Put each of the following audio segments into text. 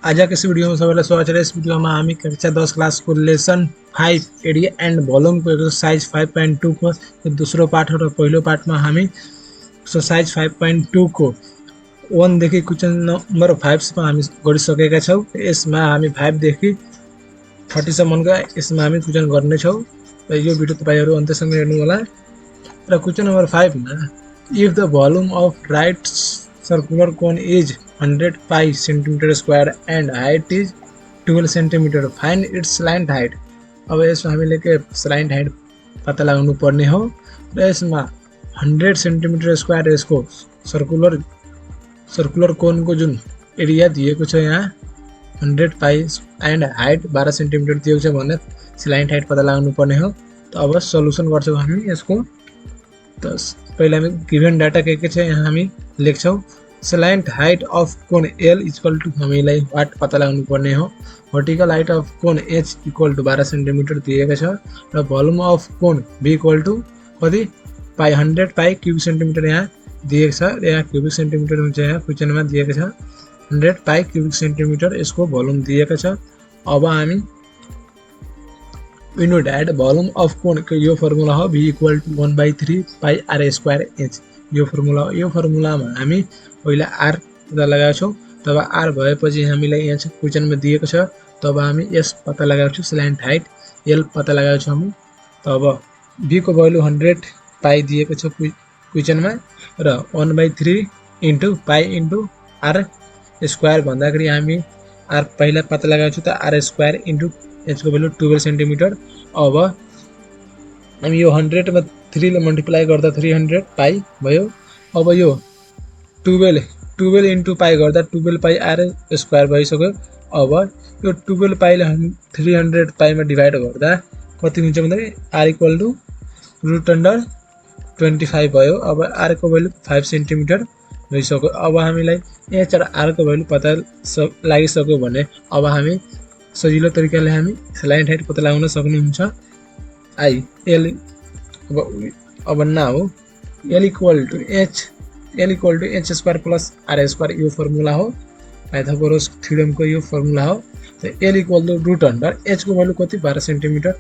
आज के इस वीडियो में सबसे स्वागत है। इस वीडियो में हम कक्षा 10 क्लास को लेसन 5 एरिया एंड वॉल्यूम को एक्सरसाइज 5.2 को दूसरो पार्ट और पहलो पार्ट में हम एक्सरसाइज 5.2 को वन देखी क्वेश्चन नंबर 5 में हम गरि सकेका छौं। इसमें हम 5 देखी 30 सम्म का इसमें हम क्वेश्चन गर्ने छौं। र यो भिडियो तपाईहरु अन्त्यसम्म हेर्नु होला। र क्वेश्चन नंबर 5 में if the volume of right circular cone is 100 pi centimeter square and height is 12 centimeter, find its slant height। अब यसमा हामीले के स्लाइन्ट हाइट पत्ता लगाउनु पर्ने हो। र यसमा 100 सेन्टिमिटर स्क्वायर यसको सर्कुलर कोन को जुन एरिया दिएको छ यहाँ 100 पाई एन्ड हाइट 12 सेन्टिमिटर दिएको छ भने स्लाइन्ट हाइट पत्ता लगाउनु पर्ने हो। त अब सल्युसन गर्छौं हामी यसको। त पहिला हामी गिवन डाटा के छ यहाँ हामी लेख्छौं। Slant height of cone L equal to हामीलाई वाट पत्ता लगाउनु पर्ने हो। Vertical height of cone H equal to 12 centimetre दिएको छ। र volume of cone B equal to कति पाई 100 पाई क्यूबिक सेन्टिमिटर यहाँ दिएको छ। यहाँ क्यूबिक सेन्टिमिटर हुन्छ, यहाँ क्वेशनमा दिएको छ 100 पाई क्यूबिक सेन्टिमिटर यसको भोल्युम दिएको छ। अब हामी we know that volume of cone को यो फर्मुला हो V equal to 1/3 pie R square H। यो फर्मुला हो। यो फर्मुलामा हामी पहिला R पत्ता लगाउँछौं। तब R भएपछि हामीलाई यहाँ क्वेशन में दिएको छ। तब हामी S पत्ता लगाउँछौं, स्लाइन्ट हाइट L पत्ता लगाउँछौं हामी। तब V को भ्यालु 100 पाई दिएको छ क्वेशन में र 1/3 इन्टु पाई इन्टु R स्क्वायर भन्दाखेरि हामी R पहिला पत्ता लगाउँछौं त R स्क्वायर इन्टु H को भ्यालु 12 सेन्टिमिटर। अब हामी यो 100 में 3 ले मल्टिप्लाई गर्दा 300 पाई भयो। अब यो 12 इन्टु पाई गर्दा 12 पाई R स्क्वायर भइसक्यो। अब यो 12 पाईले हामी 300 पाई में डिवाइड गर्दा कति हुन्छ भन्दा R इक्वल टू √25 भयो। अब R को भ्यालु 5 सेन्टिमिटर भइसक्यो। अब हामीलाई H र R को भ्यालु पत्ता लागिसक्यो भने अब हामी सजिलो तरिकाले हामी स्लाइन्ट हाइट पत्ता लगाउन सक्नुहुन्छ। आई L अब now L equal to H square plus R square यो फर्मुला हो, पाइथागोरस थ्योरम को यो फर्मुला हो। तो L इक्वल टू √, H को भ्यालु कति 12 सेन्टिमिटर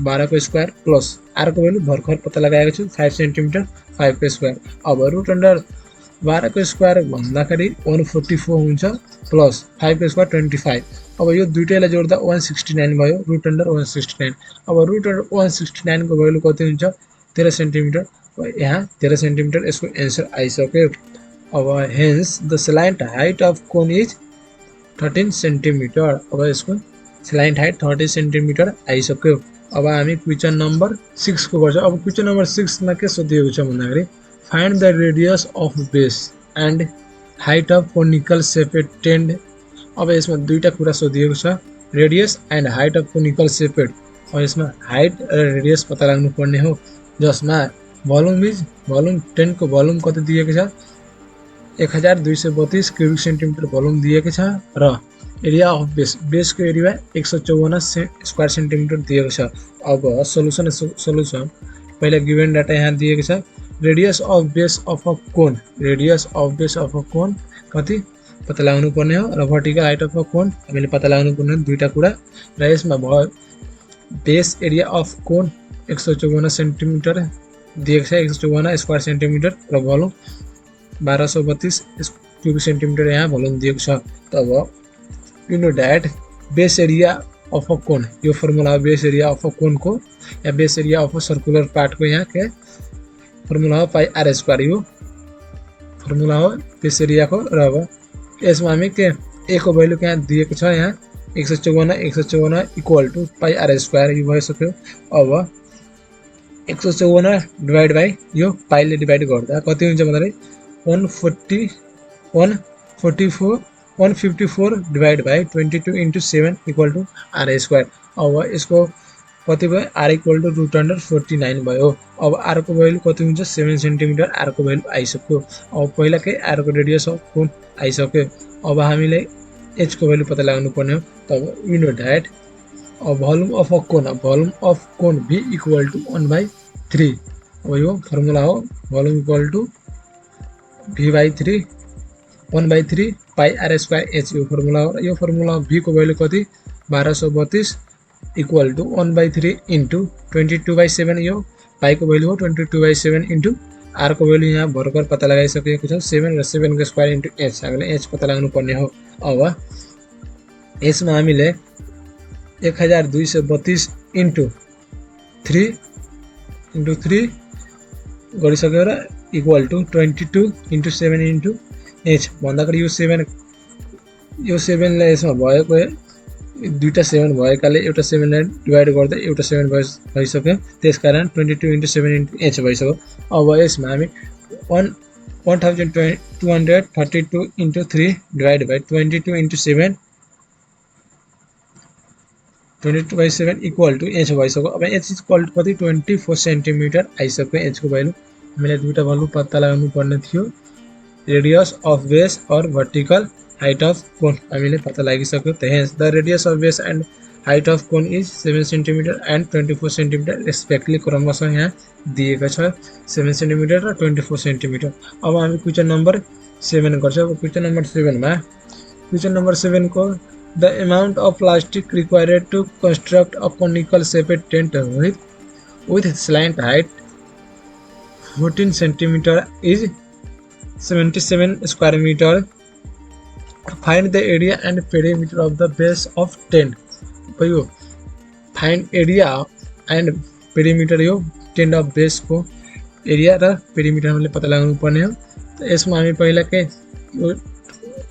12 को स्क्वायर प्लस R को भ्यालु भर्खर पत्ता लगाएको छु 5 सेन्टिमिटर 5 को स्क्वायर। अब √12 को स्क्वायर भन्दाखेरि 144 हुन्छ प्लस 5 को स्क्वायर 25। अब यो दुईटैलाई जोड्दा 169 भयो, √169। अब √169 को भ्यालु कति हुन्छ 13 सेन्टिमिटर। यहाँ 13 सेन्टिमिटर यसको एन्सर आइसक्यो। अब hence the slant height of cone is 13 centimetre. अब यसको स्लाइन्ट हाइट 30 सेन्टिमिटर आइसक्यो। अब हामी क्वेशन नम्बर 6 को गर्छौं। अब क्वेशन नम्बर 6 मा के सोधिएको छ भन्दाखेरि find the radius of base and height of conical shaped tent. अब यसमा दुईटा कुरा सोधिएको छ, radius and height of conical shaped. अब यसमा हाइट र रेडियस पत्ता लाग्नु पर्ने हो, जसमा भोल्युम 10 को भोल्युम कति दिएको छ 1232 क्यूबिक सेन्टिमिटर भोल्युम दिएको छ। र एरिया अफ बेस को एरिया 154 स्क्वायर सेन्टिमिटर दिएको छ। अब सल्युसन पहिला गिवन डाटा यहाँ दिएको छ। Radius of base of a cone कति पत्ता लगाउनु पर्ने हो र vertical height of a cone हामीले पत्ता लगाउनु पर्ने हो, दुईटा कुरा। र यसमा base area of cone 154 centimetre दिएको छ, 154 स्क्वायर सेन्टिमिटर र भोल्युम 1232 क्यूबिक सेन्टिमिटर यहाँ भोल्युम दिएको छ। तब you know that base area of a cone यो फर्मुला हो। Base area of a cone को या base area of a circular part को यहाँ के फर्मुला हो पाई R स्क्वायर। यो फर्मुला हो बेस एरिया को। र अब यसमा हामी के A को भ्यालु यहाँ दिएको छ, यहाँ 154 equal to pie R square यो भइसक्यो। अब 154 डिवाइड बाई यो पाईले डिवाइड गर्दा कति हुन्छ भन्दाखेरि 154 divide by 22 into 7 equal to R square. अब यसको कति भयो R इक्वल टू √49 भयो। अब R को भ्यालु कति हुन्छ 7 सेन्टिमिटर R को भ्यालु आइसक्यो। अब पहिला के R को रेडियस अफ कोन आइसक्यो। अब हामीले H को भ्यालु पत्ता लगाउनु पर्ने हो। तब we know that volume of cone V equal to 1/3। अब यो फर्मुला हो, volume equal to V/3 1/3 pi r square h यो फर्मुला हो। यो फर्मुला v को भ्यालु कति 1232 इक्वल टू 1/3 इंटू 22/7 यो पाई को भ्यालु हो 22/7 इंटू आर को भ्यालु यहाँ भर्खर पत्ता लगाइसकेको छ 7 र 7 को स्क्वायर इंटू एच हामीले एच पत्ता लगाउनु पर्ने हो। अब यसमा हामीले 1232 इंटू 3 गरिसक्यो र equal to 22 into 7 into h भन्दाखेरि यो 7 लाई यसमा भएको दुईटा 7 भएकाले एउटा 7 लाई डिवाइड गर्दा एउटा 7 भइसक्यो, त्यसकारण 22 इंटू 7 इंटू एच भइसक्यो। अब यसमा हामी 1232 into 3 divide by 22 into 7 22/7 equal to h भइसक्यो। अब एच इक्वल टू कति 24 सेन्टिमिटर आइसक्यो। एच को भ्यालु हामीले दुईटा भ्यालु पत्ता लगाउनु पर्ने थियो, रेडियस अफ बेस और वर्टिकल हाइट अफ कोन हामीले पत्ता लागिसक्यो। Hence the radius of base and height of cone is 7 centimetre and 24 centimetre respectively क्रमशः यहाँ दिएको छ 7 सेन्टिमिटर र 24 सेन्टिमिटर। अब हामी क्वेशन नम्बर 7 गर्छौँ। अब क्वेशन नम्बर 7 को the amount of plastic required to construct a conical shaped tent with slant height 14 cm is 77 square meter. Find the area and perimeter of the base of tent. यो find area and perimeter यो tent of base को area र perimeter हामीले पत्ता लगाउनु पर्ने हो। त यसमा हामी पहिला के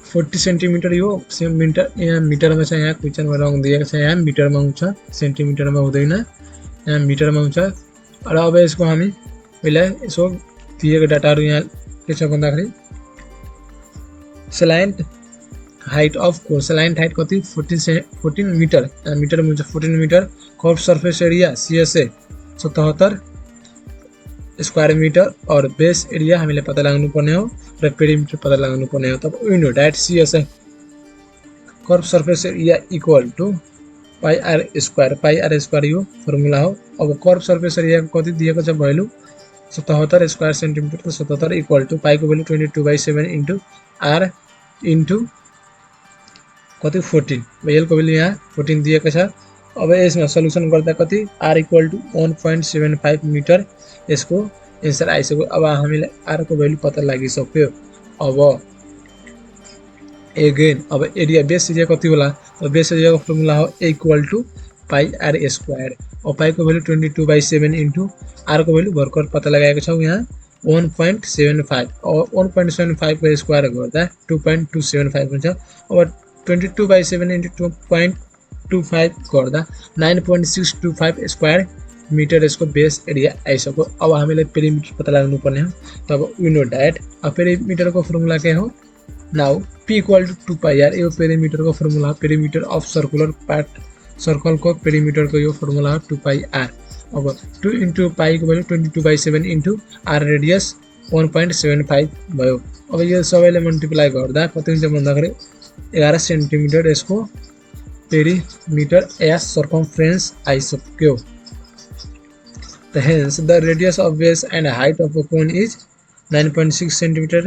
40 सेन्टिमिटर यो मीटर यहाँ मिटरमा छ, यहाँ क्वेशनमा रङ दिएको छ, यहाँ मिटरमा आउँछ सेन्टिमिटरमा हुँदैन, यहाँ मिटरमा आउँछ। र अब यसको हामी पहिला यसो दिएको डाटाहरु यहाँ के छ भन्दाखेरि slant height of cone, slant height कति 14 मिटर, मिटरमा हुन्छ 14 metre. Curve surface area CSA 77 square metre और बेस एरिया हामीले पत्ता लगाउनु पर्ने हो र पेरिमिटर पत्ता लगाउनु पर्ने हो। तब we know that CSA curve surface area equal to pi r square यो फर्मुला हो। अब कर्व सर्फेस एरिया को कति दिएको छ भ्यालु 77 स्क्वायर सेन्टिमिटर, तो 77 इक्वल टू पाई को भ्यालु 22/7 इंटू आर इंटू कति 14, एल को भ्यालु यहाँ 14 दिएको छ। अब यसमा सल्युसन गर्दा कति आर इक्वल टू 1.75 मिटर यसको एन्सर आइसक्यो। अब हामीले आर को भ्यालु पत्ता लागिसक्यो। अब एगेन अब एरिया बेस एरिया कति होला, तो बेस एरिया को फर्मुला हो a equal to pi r square. और पाई को भ्यालु 22/7 इंटू आर को भ्यालु भर्खर पत्ता लगाएको छौं यहाँ 1.75 और 1.75 को स्क्वायर गर्दा 2.275 हुन्छ। अब 22/7 इंटू 2.25 गर्दा 9.625 स्क्वायर मिटर यसको बेस एरिया आइसक्यो। अब हामीले पेरिमिटर पत्ता लगाउनु पर्ने हो। तब वी नो दैट पेरिमिटर को फर्मुला के हो now p equal to 2 pi r, यो पेरिमिटर को formula perimeter of circular part, circle को पेरिमिटर को यो फर्मुला हो 2 पाई आर। अब 2 इंटू पाई को भ्यालु 22/7 इंटू आर रेडियस 1.75 भयो। अब यो सबैले मल्टिप्लाई गर्दा कति हुन्छ भन्दाखेरि 11 सेन्टिमिटर यसको पेरिमिटर या सर्कमफ्रेन्स आइसक्यो। Hence the radius of base and height of a cone is 9.6 centimeter,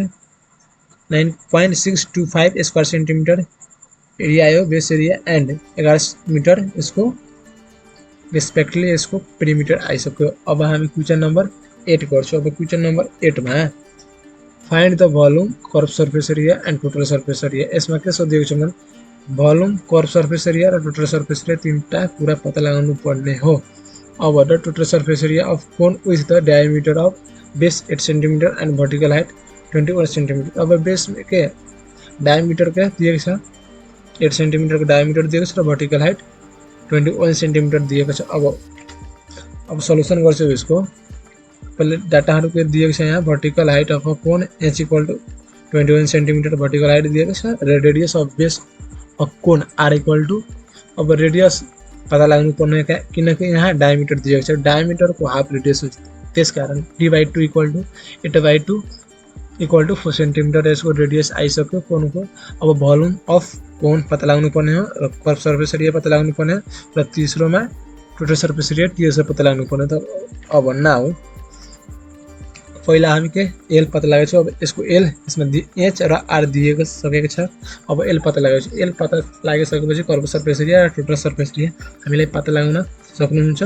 9.625 square centimeter area आयो बेस एरिया एंड 11 मिटर इसको रेस्पेक्टली इसको पेरिमिटर आइसक्यो। अब हामी क्वेशन नम्बर 8 गर्छौं। अब क्वेशन नम्बर 8 मा find the volume curve surface area and total surface area. यसमा के सोधिएको छ भने भोल्युम कर्व सर्फेस एरिया र टोटल सर्फेस एरिया तीनटा कुरा पत्ता लगाउनु पर्ने हो। अब the total surface area of cone with the diameter of base 8 centimetre and vertical height 21 centimetre. अब बेस के डायमीटर के दिएको छ 8 सेन्टिमिटर को डायमीटर दिएको छ र वर्टिकल हाइट 21 सेन्टिमिटर दिएको छ। अब सल्युसन गर्छु यसको। पहिले डाटाहरु के दिएको छ यहाँ vertical height of a cone h equal to 21 centimetre vertical height दिएको छ र radius of base of cone r equal to अब रेडियस पता लाग्नु पर्ने किनकि यहाँ डायमीटर दिएको छ, डायमीटर को हाफ रेडियस हुन्छ, त्यसकारण d/2 equal to 8/2 equal to 4 centimetre यसको रेडियस आइसक्यो कोनको। अब भोल्युम अफ कोन पत्ता लाग्नु पर्ने हो र कर्व सर्फेस एरिया पत्ता लाग्नु पर्ने हो र तेस्रोमा टोटल सर्फेस एरिया टीएस पत्ता लाग्नु पर्ने। त अब नाउ पहिला हामी के एल पत्ता लगाउँछौँ। अब यसको एल यसमा एच र आर दिएको सकेको छ। अब एल पत्ता लगाउँछौँ। एल पत्ता लगाइसकेपछि कर्व सर्फेस एरिया र टोटल सर्फेस एरिया हामीलाई पत्ता लगाउन सक्नुहुन्छ।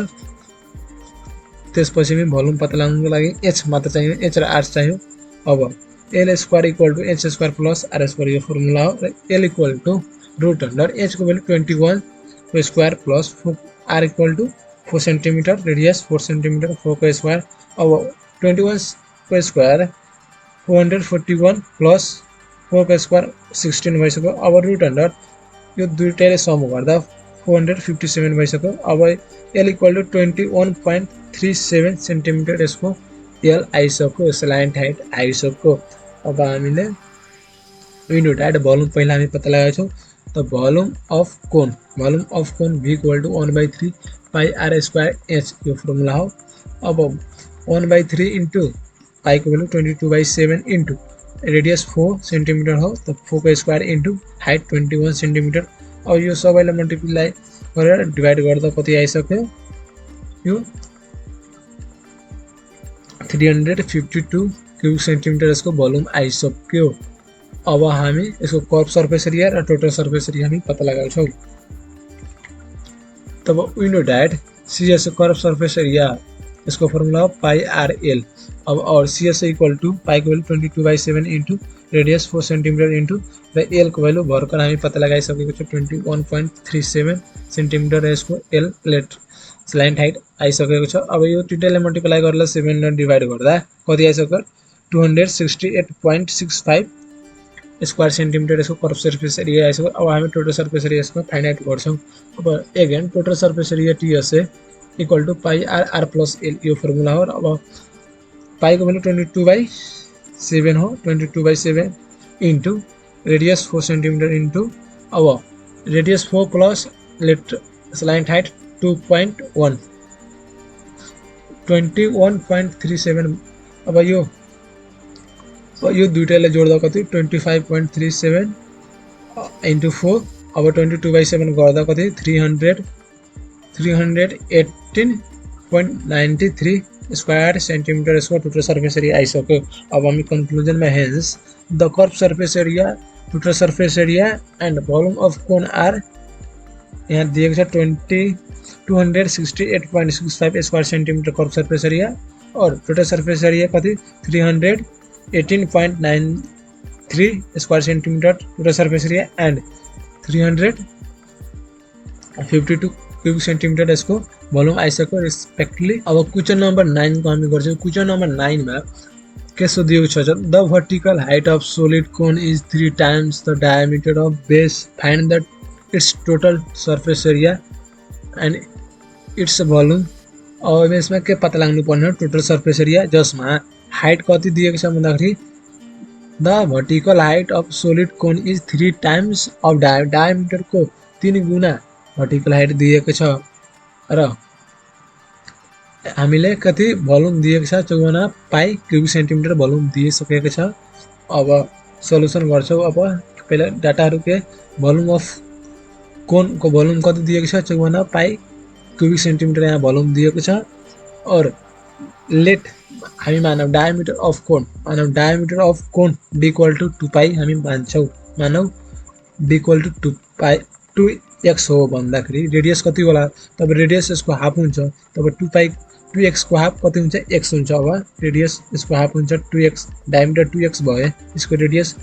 त्यसपछि पनि भोल्युम पत्ता लगाउनको लागि एच मात्र चाहियो, एच र आर चाहियो। अब L square equal to h square plus r square यो फर्मुला हो र L equal to root under h को भ्यालु 21 को square plus r equal to 4 centimetre, radius 4 centimetre, 4 को स्क्वायर। अब 21 को स्क्वायर 441 प्लस 4 को स्क्वायर 16 भइसक्यो। अब रुट अंडर यो दुईटैले सम गर्दा 457 भइसक्यो। अब एल इक्वल टु 21.37 सेन्टिमिटर यसको एल आइसक्यो, स्ल्यान्ट हाइट आइसक्यो। अब हामीले विन्डो डायड भोल्युम पहिला हामी पत्ता लगाउँछौँ। त volume of cone v equal to 1/3 pi r square h यो फर्मुला हो। अब 1/3 इन्टु पाई को भ्यालु 22/7 इन्टु रेडियस 4 सेन्टिमिटर हो। त 4 को स्क्वायर इन्टु हाइट 21 सेन्टिमिटर। अब यो सबैलाई मल्टिप्लाई गरेर डिभाइड गर्दा कति आइसक्यो, यो 352 क्युबिक सेन्टिमिटर यसको भोल्युम आइसक्यो। अब हामी यसको कर्व सर्फेस एरिया र टोटल सर्फेस एरिया हामी पत्ता लगाउँछौँ। तब we know that CS curve surface area इसको फर्मुला हो पाई आर एल। अब और सीएस इक्वल टू पाई को value 22/7 into radius 4 centimetre into र एल को भ्यालु भर्खर हामी पत्ता लगाइसकेको छ 21.37 सेन्टिमिटर यसको एल लेट स्ल्यान्ट हाइट आइसकेको छ। अब यो दुईटैले मल्टिप्लाई गरेर 7 ले डिभाइड गर्दा कति आइसक्यो 268.65 स्क्वायर सेन्टिमिटर यसको कर्व सर्फेस एरिया आइसक्यो। अब हामी टोटल सर्फेस एरिया यसमा फाइन्ड आउट गर्छौँ। अब again total surface area TSA equal to pi r r plus L यो फर्मुला हो। अब पाई को भ्यालु 22/7 हो, 22/7 इन्टु रेडियस 4 सेन्टिमिटर इन्टु अब radius 4 plus let slant height 2.1 21.37। अब यो दुईटैले जोड्दा कति 25.37 इन्टु 4। अब 22/7 गर्दा कति 318.93 स्क्वायर सेन्टिमिटर यसको टोटल सर्फेस एरिया आइसक्यो। अब हामी कन्क्लुजनमा hence the curve surface area, total surface area and volume of cone are यहाँ दिएको छ 268.65 square centimetre curve surface area और टोटल सर्फेस एरिया कति 318.93 square centimetre total surface area and 352 cubic centimetre यसको भोल्युम आइसक्यो रेस्पेक्टिभली। अब question number 9 को हामी गर्छौँ। क्वेसन नम्बर 9 मा के सोधिएको छ the vertical height of solid cone is 3 times the diameter of base, find the it's total surface area and it's volume. अब यसमा के पत्ता लाग्नु पर्ने हो टोटल सर्फेस एरिया, जसमा हाइट कति दिएको छ भन्दाखेरि the vertical height of solid cone is 3 times of diameter को 3 गुना भर्टिकल हाइट दिएको छ र हामीले कति भोल्युम दिएको छ 54 पाई क्युबिक सेन्टिमिटर भोल्युम दिइसकेको छ। अब सल्युसन गर्छौँ। अब पहिला डाटाहरु के भोल्युम अफ कोन को भोल्युम कति दिएको छ 54 पाई क्युबिक सेन्टिमिटर यहाँ भोल्युम दिएको छ और लेट हामी मानव diameter of cone d equal to 2 pi हामी मान्छौँ। मानव d equal to 2 pie 2x हो भन्दाखेरि रेडियस कति होला, तब रेडियस यसको हाफ हुन्छ। तब 2 पाई 2x को हाफ कति हुन्छ x हुन्छ। अब रेडियस यसको हाफ हुन्छ 2x, डायमिटर 2x भयो, यसको रेडियस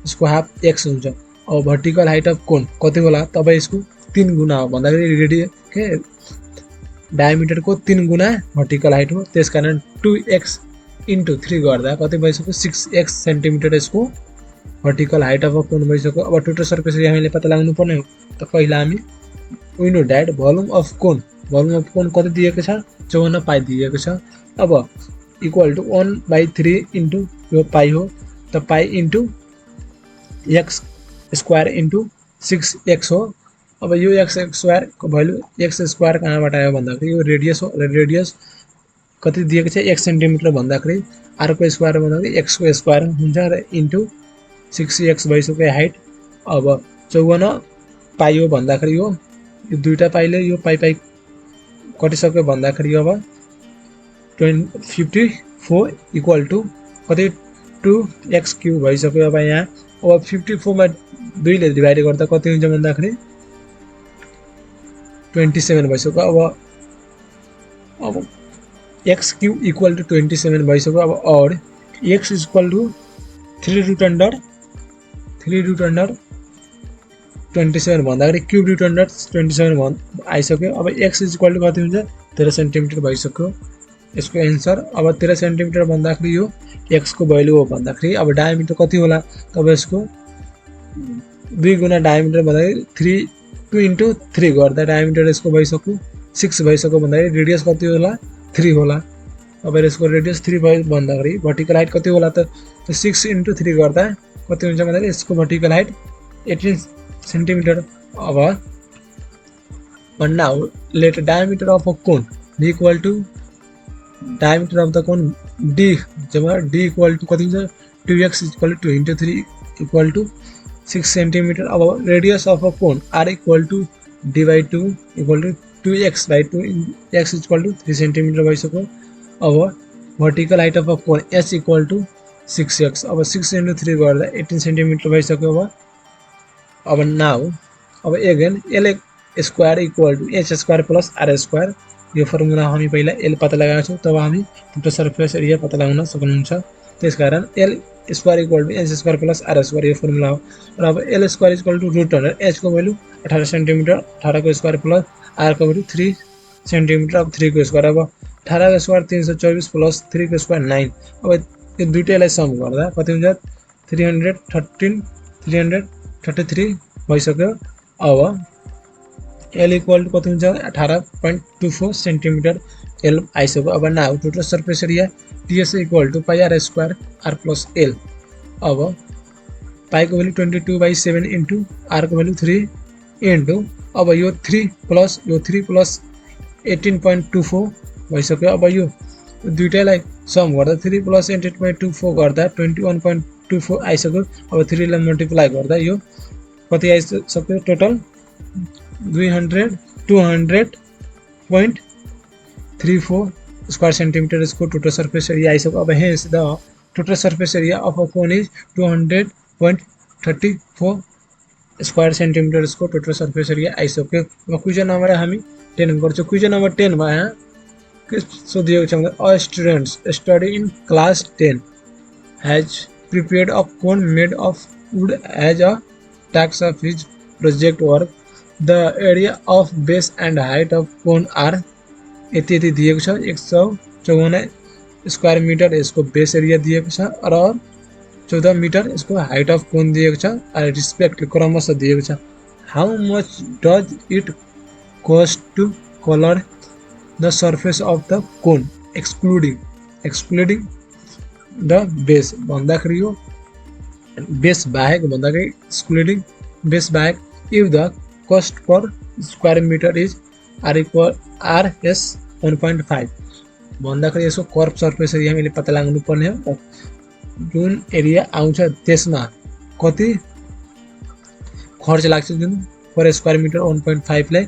यसको हाफ x हुन्छ। अब भर्टिकल हाइट अफ कोन कति होला, तब यसको 3 गुना हो भन्दाखेरि रेडियस के डायमिटर को 3 गुना भर्टिकल हाइट हो। त्यसकारण 2x इन्टु 3 गर्दा कति भइसक्यो 6x सेन्टिमिटर यसको भर्टिकल हाइट अफ कोन भइसक्यो। अब टोटल सर्फेस एरिया हामीले पत्ता लगाउनु पर्ने हो। त पहिला हामी विन्डो डायड भोल्युम अफ कोन कति दिएको छ 54 पाई दिएको छ। अब इक्वल टु 1/3 इन्टु यो पाई हो, त पाई into x square into 6x हो। अब यो x स्क्वायर को भ्यालु x स्क्वायर कहाँबाट आयो भन्दाखेरि यो रेडियस हो, रेडियस कति दिएको छ 1 सेन्टिमिटर भन्दाखेरि r को स्क्वायर भन्दाखेरि x को स्क्वायर हुन्छ र इन्टु 6x भइसक्यो हाइट। अब 54 पाई हो भन्दाखेरि यो दुईटा पाइले यो पाई कटिसक्यो भन्दाखेरि अब 54 4 इक्वल टू कति 2x क्यूब भइसक्यो। अब यहाँ अब 54 मा 2 ले डिभाइड गर्दा कति हुन्छ भन्दाखेरि 27 भइसक्यो। अब x क्यूब इक्वल टू 27 भइसक्यो। अब और x equal to 3 root under 27 भन्दाखेरि क्यूब रूट अंडर 27 आइसक्यो। अब x इक्वल टू कति हुन्छ 13 सेन्टिमिटर भइसक्यो यसको एन्सर। अब 13 सेन्टिमिटर भन्दाखेरि यो x को भ्यालु हो भन्दाखेरि अब डायमिटर कति होला तब यसको 2 गुना डायमिटर भन्दाखेरि 2 इन्टु 3 गर्दा डायमिटर यसको भइसक्यो 6 भइसक्यो भन्दाखेरि रेडियस कति होला 3 होला। अब यसको रेडियस 3 भयो भन्दाखेरि भर्टिकल हाइट कति होला त 6 इन्टु 3 गर्दा कति हुन्छ भन्दाखेरि यसको भर्टिकल हाइट 18 सेन्टिमिटर। अब now let diameter of a cone b equal to diameter of the cone d जब d इक्वल टू कति हुन्छ 2x equal to 2 into 3 equal to 6 centimetre. अब radius of a cone r equal to d by 2 equal to 2x by 2 x equal to 3 centimetre भइसक्यो। अब vertical height of a cone h equal two 6x। अब 6 into 3 गर्दा 18 centimetre भइसक्यो। अब now अब again L square equal to h square plus r square यो formula हामी पहिला एल पत्ता लगाएको छौँ तब हामी टोटल सर्फेस एरिया पत्ता लगाउन सक्नुहुन्छ। त्यसकारण L square equal to h square plus r square यो फर्मुला हो। र अब L square equal to root under h को भ्यालु 18 सेन्टिमिटर 18 को स्क्वायर प्लस आर को भ्यालु 3 सेन्टिमिटर। अब 3 को स्क्वायर अब 18 को स्क्वायर 324 प्लस 3 को स्क्वायर 9। अब यो दुईटैलाई सम गर्दा कति हुन्छ 333 भइसक्यो। अब एल इक्वल टू कति हुन्छ 18.24 सेन्टिमिटर एल आइसक्यो। अब now total surface area TS equal to pi r square r plus L. अब पाई को भ्यालु 22/7 इन्टु आर को भ्यालु 3 इन्टु अब यो 3 प्लस 18.24 भइसक्यो। अब यो दुईटैलाई सम गर्दा 3 प्लस 18.24 गर्दा 21.24 आइसक्यो। अब 3 लाई मल्टिप्लाई गर्दा यो कति आइसक्यो टोटल 200.34 स्क्वायर सेन्टिमिटर इसको टोटल सर्फेस एरिया आइसक्यो। अब hence the total surface area of a cone is 200.34 square centimetre इसको टोटल सर्फेस एरिया आइसक्यो। अब क्वेशन नम्बर हामी 10 गर्छौँ। क्वेशन नम्बर 10 मा यहाँ के सोधिएको छ भन्दा a students study in class 10 has prepared a cone made of wood as a task of his project work. The area of base and height of cone are यति दिएको छ 154 स्क्वायर मिटर यसको बेस एरिया दिएको छ र 14 metre यसको height of कोन दिएको छ रिस्पेक्ट क्रमशः दिएको छ। How much does it cost to colour the surface of the cone excluding the base भन्दाखेरि यो बेस बाहेक भन्दाखेरि एक्सक्लुडिङ बेस बाहेक if the cost per square meter is RS 1.5 भन्दाखेरि यसको कर्भ सर्फेस एरिया हामीले पत्ता लगाउनु पर्ने हो। जुन एरिया आउँछ त्यसमा कति खर्च लाग्छ जुन पर स्क्वायर मिटर 1.5 लाई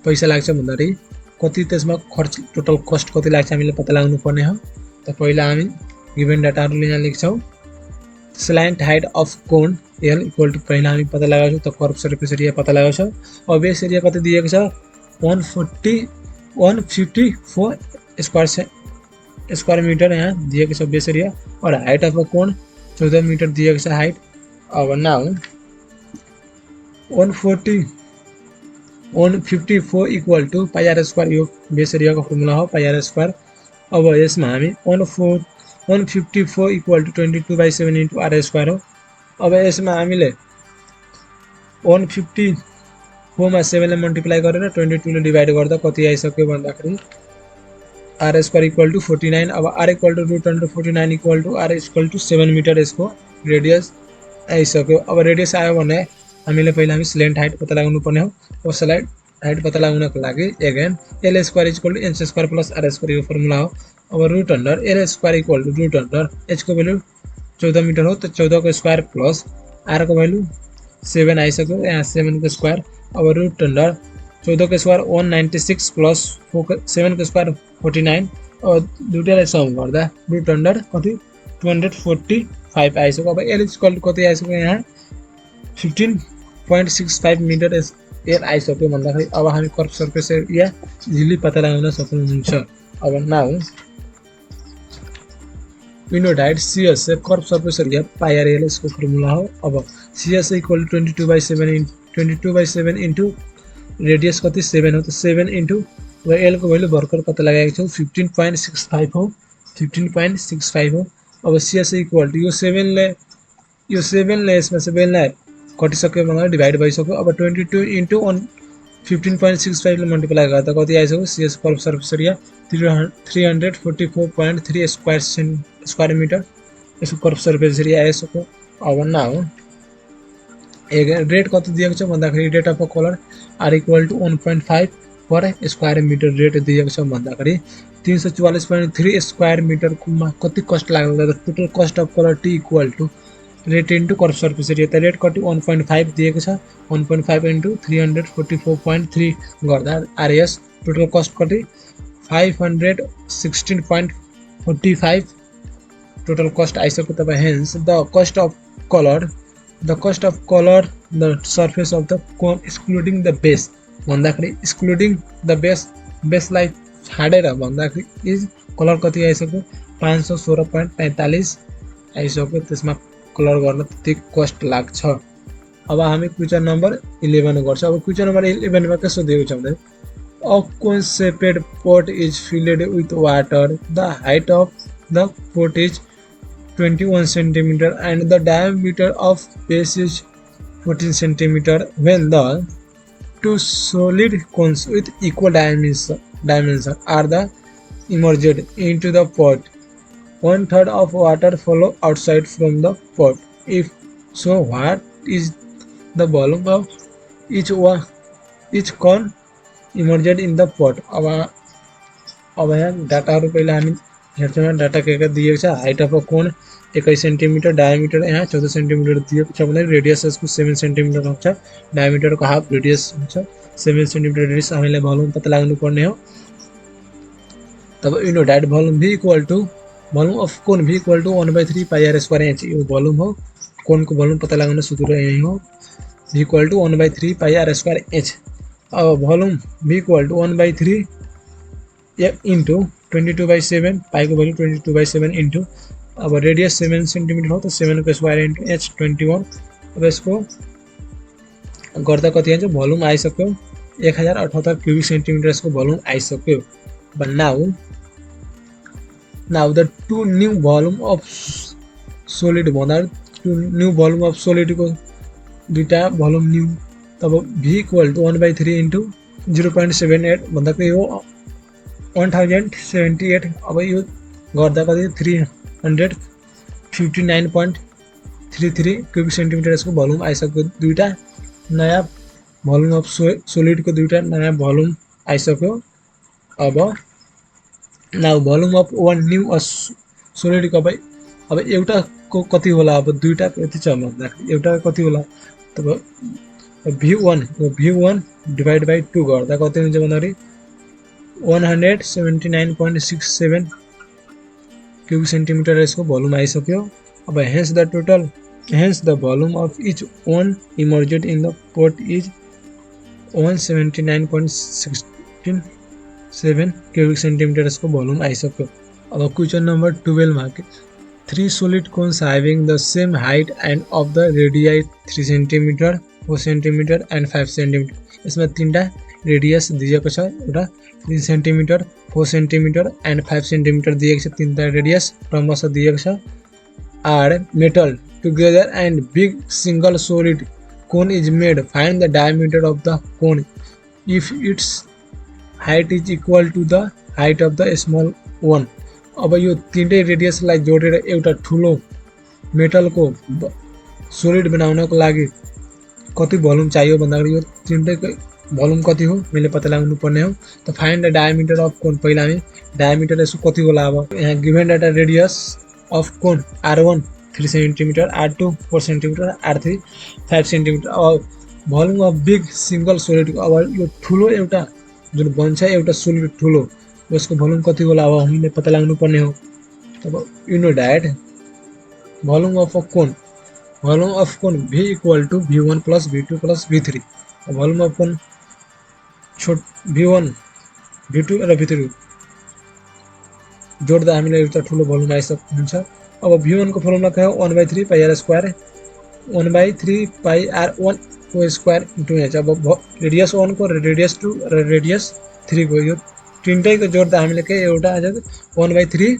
पैसा लाग्छ भन्दाखेरि कति त्यसमा खर्च टोटल कस्ट कति लाग्छ हामीले पत्ता लगाउनु पर्ने हो। त पहिला हामी गिभन डाटाहरुले यहाँ लेख्छौं slant height of cone L equal to पहिला हामी पत्ता लगाउँछौं त कर्भ सर्फेस एरिया पत्ता लगाउँछौं। अब बेस एरिया कति दिएको छ 154 स्क्वायर मिटर यहाँ दिएको छ बेस एरिया और हाइट अफ कोन 14 मिटर दिएको छ हाइट। अब now 154 equal to pi r square यो बेस एरिया को फर्मुला हो पाई आर स्क्वायर। अब यसमा हामी 154 equal to 22/7 into r square हो। अब यसमा हामीले 154 मा 7 ले मल्टिप्लाई गरेर 22 ले डिवाइड गर्दा कति आइसक्यो भन्दाखेरि आर स्क्वायर इक्वल टू 49। अब r equal to √49 equal to r equal to 7 metre यसको रेडियस आइसक्यो। अब रेडियस आयो भने हामीले पहिला हामी स्ल्यान्ट हाइट पत्ता लगाउनु पर्ने हो। अब स्ल्यान्ट हाइट पत्ता लगाउनको लागि again l square equal to n square plus r square यो फर्मुला हो। अब root under l square equal to root under h को भ्यालु 14 मिटर हो तो 14 को स्क्वायर प्लस आर को भ्यालु 7 आइसक्यो यहाँ 7 को स्क्वायर। अब रूट अंडर 14 को स्क्वायर 196 प्लस 7 को स्क्वायर 49 अब दुईटालाई सम गर्दा रुट अन्डर कति 245 आइसक्यो। अब एल इक्वल टु कति आइसक्यो यहाँ 15.65 मिटर एल आइसक्यो भन्दाखेरि अब हामी कर्भ सर्फेस एरिया इजिली पत्ता लगाउन सक्नुहुन्छ। अब now we know that CS curve surface area pi r l यसको फर्मुला हो। अब CS equal to 22/7 into radius कति 7 हो, त 7 इन्टु अब एल को भ्यालु भर्खर कति लगाएको छौँ 15.65 हो, 15.65 हो। अब CS इक्वल टु यो 7 ले यसमा 7 लाई कटिसक्यो भन्दा डिभाइड भइसक्यो। अब 22 इन्टु 15.65 ले मल्टिप्लाई गर्दा कति आइसक्यो CS curve surface area 344.3 square metre यसको कर्भ सर्फेस एरिया आइसक्यो। अब नाउ रेट कति दिएको छ भन्दाखेरि rate of colour r equal to 1.5 per square metre rate दिएको छ भन्दाखेरि 344.3 स्क्वायर मिटरमा कति कस्ट लाग्यो त total cost of colour t equal to rate into curve surface area. त रेट कति 1.5 दिएको छ, 1.5 इन्टु 344.3 गर्दा आरएस टोटल कस्ट कति 516.45 टोटल कस्ट आइसक्यो। तब hence the cost of colour the surface of the cone excluding the base भन्दाखेरि excluding the बेसलाई छाडेर भन्दाखेरि इज कलर कति आइसक्यो 516.45 आइसक्यो। त्यसमा कलर गर्न त्यति कस्ट लाग्छ। अब हामी क्वेसन नम्बर 11 गर्छ। अब क्वेसन नम्बर 11 मा के सोधेको छ भन्दा a cone shaped pot is filled with water, the height of the pot is 21 centimeter and the diameter of base is 14 centimeter. When the two solid cones with equal dimension are the immersed into the pot, 1/3 of water flow outside from the pot. If so, what is the volume of each cone immersed in the pot? अब यहाँ डाटाहरु पहिला हामी हेर्छौँ। Data के दिएको छ height of a cone 21 centimetre, diameter यहाँ 14 centimetre दिएको छ भने रेडियस यसको 7 सेन्टिमिटर हुन्छ, डायमिटरको हाफ रेडियस हुन्छ 7 सेन्टिमिटर रेडियस। हामीले भोल्युम पत्ता लगाउनु पर्ने हो। तब you know that volume V equal to volume of cone V equal to 1/3 pi r square inch. यो भोल्युम हो, कोनको भोल्युम पत्ता लगाउन सूत्र यही हो V equal to 1/3 pi r square inch. अब volume V equal to 1/3 into 22/7 pi को भ्यालु 22/7 इन्टु अब रेडियस 7 सेन्टिमिटर हो त 7 को स्क्वायर इन्टु h 21। अब यसको गर्दा कति आउँछ भोल्युम आइसक्यो 1078 क्युबिक सेन्टिमिटर यसको भोल्युम आइसक्यो। But now the two new volume of solid भन्दा two new volume of solid को दुईटा भोल्युम न्यू। तब V इक्वल टु 1/3 इन्टु 0.78 भन्दाखेरि हो 1078। अब यो गर्दा कति 359.33 क्युबिक सेन्टिमिटर यसको भोल्युम आइसक्यो। दुईटा नयाँ भोल्युम अफ सोलिड को दुईटा नयाँ भोल्युम आइसक्यो। अब now volume of one new solid को अब एउटा को कति होला, अब दुईटा कति छ भन्दाखेरि एउटा कति होला। तब V1 डिवाइड बाइ 2 गर्दा कति हुन्छ भन्दाखेरि 179.67 क्युबिक सेन्टिमिटर यसको भोल्युम आइसक्यो। अब hence the volume of each one emerged in the pot is 179.67 cubic centimetre यसको भोल्युम आइसक्यो। अब क्वेसन नम्बर 12 मा 3 solid cones having the same height and of the radii 3 centimeter, 4 centimeter and 5 centimeter। यसमा तीनटा radius दिएको छ, एउटा 3 centimetre 4 centimetre and 5 centimetre दिएको छ। तीनटा रेडियस क्रमशः दिएको छ। Are metal together and big single solid cone is made, find the diameter of the cone if its height is equal to the height of the small one। अब यो तीनटै रेडियसलाई जोडेर एउटा ठुलो मेटलको सोलिड बनाउनको लागि कति भोल्युम चाहियो भन्दाखेरि यो तीनटैको भोल्युम कति हो मैले पत्ता लगाउनु पर्ने हो। त find the diameter of cone, पहिला हामी डायमिटर यसको कति होला। अब यहाँ given data radius of cone R1 3 centimetre, R2 4 centimetre, R3 5 centimetre. अब volume of big single solid, अब यो ठुलो एउटा जुन बन्छ एउटा सोलिड ठुलो उसको भोल्युम कति होला अब हामीले पत्ता लाग्नु पर्ने हो। तब you know that volume of a cone V equal to V1 plus V2 plus V3। Volume of cone V1 V2 र V3 जोड्दा हामीलाई एउटा ठुलो भोल्युम आइसक्छ। अब V1 को फर्मुला के हो 1/3 पाई r स्क्वायर 1/3 पाई r1 को स्क्वायर इन्टु h। अब रेडियस 1 को रेडियस 2 र रेडियस 3 को यो तीनटैको जोड्दा हामीले के एउटा आइसक्यो 1/3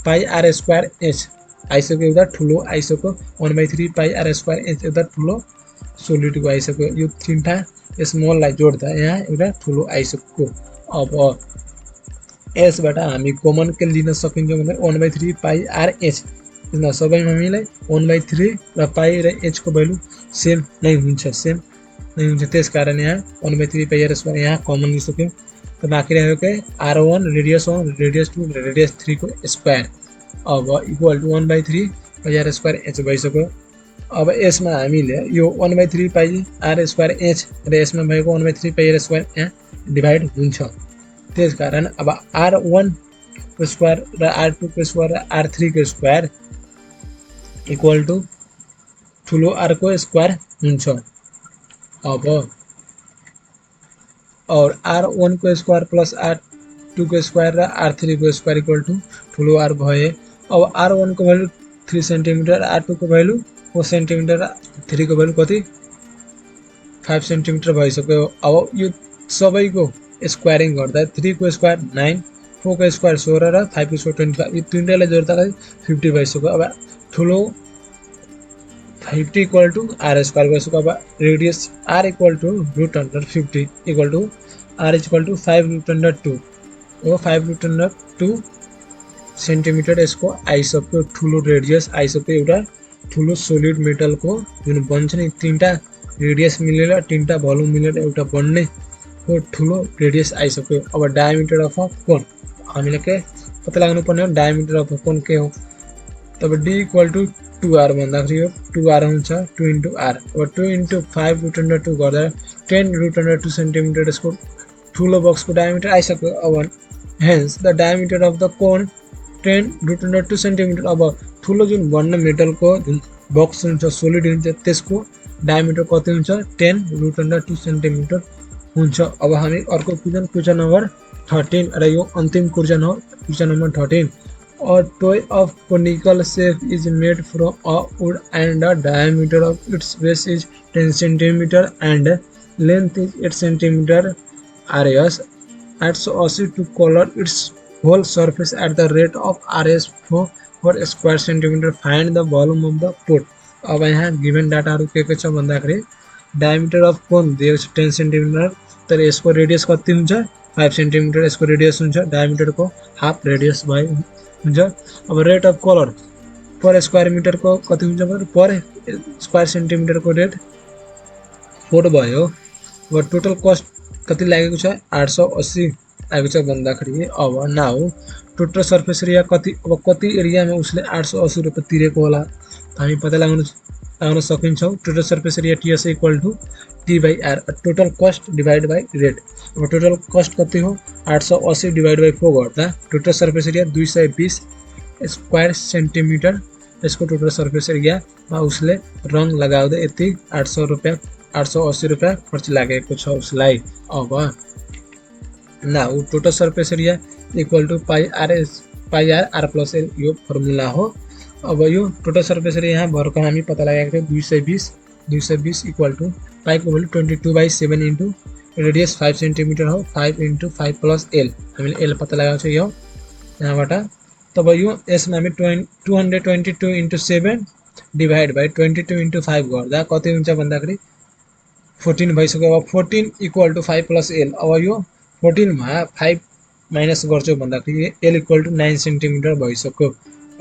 पाई r स्क्वायर h आइसक्यो, एउटा ठुलो आइसक्यो 1/3 पाई r स्क्वायर h एउटा ठुलो सोलिड को आइसक्यो। यो तीनटा स्मललाई जोड्दा यहाँ एउटा ठुलो आइसक्यो। अब यसबाट हामी कमन के लिन सकिन्छ भने 1/3 पाई r h। यसमा सबैमा हामीलाई 1/3 र पाई र h को भ्यालु सेम नै हुन्छ, त्यसकारण यहाँ 1/3 पाई r स्क्वायर यहाँ कमन लिइसक्यो। त बाँकी रह्यो के r1 रेडियस 1 रेडियस 2 र रेडियस 3 को स्क्वायर अब equal to 1/3 pie r square h भइसक्यो। अब यसमा हामीले यो 1/3 पाई r स्क्वायर h र यसमा भएको 1/3 पाई r स्क्वायर यहाँ डिभाइड हुन्छ, त्यसकारण अब r1 को स्क्वायर र r2 को स्क्वायर र r3 को स्क्वायर इक्वल टू ठुलो r को स्क्वायर हुन्छ। अब और r1 को स्क्वायर प्लस r2 को स्क्वायर र r3 को स्क्वायर इक्वल टू ठुलो r भए। अब r1 को भ्यालु 3 सेन्टिमिटर, r2 को भ्यालु 4 सेन्टिमिटर, 3 को भ्यालु कति 5 सेन्टिमिटर भइसक्यो। अब यो सबैको स्क्वायरिङ गर्दा 3 को स्क्वायर 9, 4 को स्क्वायर 16 र 5 को स्क्वायर 25, यो तीनटैलाई जोड्दा 50 भइसक्यो। अब ठुलो 50 इक्वल टू r स्क्वायर भइसक्यो। अब radius r equal to √50 equal to r equal to 5√2। अब 5√2 सेन्टिमिटर यसको आइसक्यो, ठुलो रेडियस आइसक्यो। एउटा ठुलो सोलिड मेटल को जुन बन्छ नि तीनटा रेडियस मिलेर तीनटा भोल्युम मिलेर एउटा बन्ने को ठुलो रेडियस आइसक्यो। अब डायमिटर अफ अ कोन हामीले के पत्ता लाग्नु पर्ने हो, डायमिटर अफ अ कोन के हो। तब d इक्वल टू 2r भन्दाखेरि यो 2r हुन्छ 2 इन्टु r। अब 2 इन्टु 5√2 गर्दा 10√2 सेन्टिमिटर यसको ठुलो बक्स को डायमिटर आइसक्यो। अब hence the diameter of the cone 10√2 centimetre. अब ठुलो जुन बन्ने मेटल को जुन बक्स हुन्छ सोलिड हुन्छ त्यसको डायमिटर कति हुन्छ 10√2 सेन्टिमिटर हुन्छ। अब हामी अर्को क्वेशन नम्बर 13 र यो अन्तिम क्वेशन हो, question number 13। A toy of conical shape is made from a wood and the diameter of its base is 10 cm and length is 8 cm. RS adds acid to color its whole surface at the rate of RS for square centimeter. Find the volume of the pot. अब यहाँ given डाटाहरु के छ भन्दाखेरि diameter of कोन दिएको छ 10 centimetre, तर यसको radius कति हुन्छ 5 सेन्टिमिटर यसको रेडियस हुन्छ, डायमिटर को हाफ रेडियस भयो हुन्छ। अब rate of colour per square metre को कति हुन्छ भने पर स्क्वायर सेन्टिमिटर को रेट 4 भयो। अब टोटल कस्ट कति लागेको छ 880 लागेको छ भन्दाखेरि अब नाउ टोटल सर्फेस एरिया कति, अब कति एरियामा उसले 880 रुपैयाँ तिरेको होला हामी पत्ता लगाउन सकिन्छौं। Total surface area TS equal to T/R, total cost divide by rate. अब टोटल कस्ट कति हो 880 डिवाइड बाइ 4 गर्दा total surface area 220 square centimetre यसको टोटल सर्फेस एरिया मा उसले रङ लगाउँदै यति 880 रुपैयाँ खर्च लागेको छ उसलाई। अब now total surface area equal to pi r plus L यो फर्मुला हो। अब यो टोटल सर्फेस एरिया यहाँ भरको हामी पत्ता लगाएको थियो 220 इक्वल टू पाई को भ्यालु 22/7 इन्टु रेडियस 5 सेन्टिमिटर हो 5 इन्टु 5 प्लस एल हामीले एल पत्ता लगाएको छ यो यहाँबाट। तब यो यसमा हामी 222 इन्टु 7 डिवाइड बाइ 22 इन्टु 5 गर्दा कति हुन्छ भन्दाखेरि 14 भइसक्यो। अब 14 इक्वल टू 5 प्लस एल। अब यो 14 मा 5 माइनस गर्छौं भन्दाखेरि एल इक्वल टू 9 सेन्टिमिटर भइसक्यो।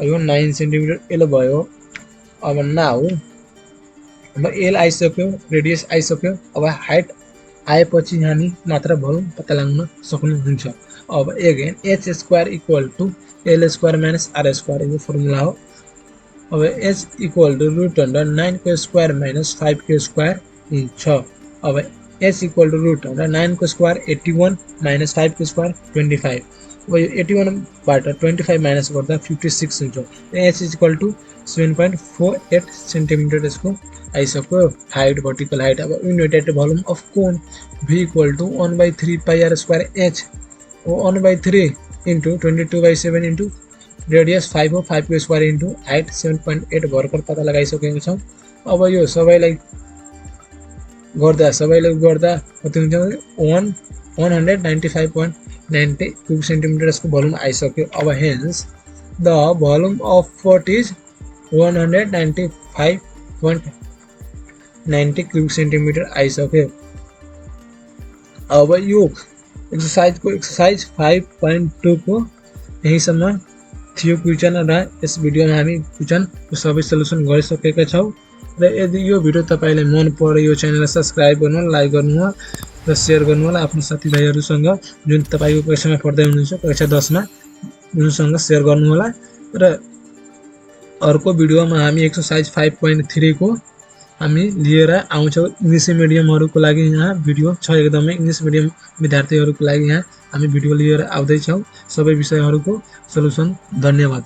यो 9 सेन्टिमिटर एल भयो। अब नाउ अब एल आइसक्यो, रेडियस आइसक्यो। अब हाइट आएपछि हामी मात्र भोल्युम पत्ता लगाउन सक्नुहुन्छ। अब again h square equal to l square minus r square यो फर्मुला हो। अब h इक्वल टू √9 को स्क्वायर माइनस 5 को स्क्वायर हुन्छ। अब h इक्वल टू √9 को स्क्वायर 81 माइनस 5 को स्क्वायर 25। अब यो 81 बाट 25 माइनस गर्दा 56 हुन्छ। h is equal to 7.48 centimetre यसको आइसक्यो हाइट, भर्टिकल हाइट। अब unit volume of cone v equal to 1/3 pi r square h, 1/3 into 22/7 into radius 5 हो, 5 को स्क्वायर इन्टु हाइट 7.8 भर्खर पत्ता लगाइसकेको छौँ। अब यो सबैलाई गर्दा कति हुन्छ 195.90 क्युब सेन्टिमिटर यसको भोल्युम आइसक्यो। अब हेन्स द भोल्युम अफ पट इज 195.90 क्युब सेन्टिमिटर आइसक्यो। अब यो एक्सरसाइज 5.2 को यहीसम्म थियो क्वेसन र यस भिडियोमा हामी क्वेसनको सबै सल्युसन गरिसकेका छौँ। र यदि यो भिडियो तपाईलाई मन पर्यो यो च्यानललाई सब्स्क्राइब गर्नु, लाइक गर्नु र शेयर गर्नु होला आफ्नो साथीभाइहरूसँग जुन तपाईको कक्षामा पढ्दै हुनुहुन्छ, कक्षा 10 मा उनीसँग शेयर गर्नु होला। र अर्को भिडियोमा हामी एक्सरसाइज 5.3 को हामी लिएर आउँछौँ। इङ्ग्लिस मिडियमहरुको लागि यहाँ भिडियो छ, एकदमै इङ्ग्लिस मिडियम विद्यार्थीहरुको लागि यहाँ हामी भिडियो लिएर आउँदै छौँ सबै विषयहरुको सल्युसन। धन्यवाद।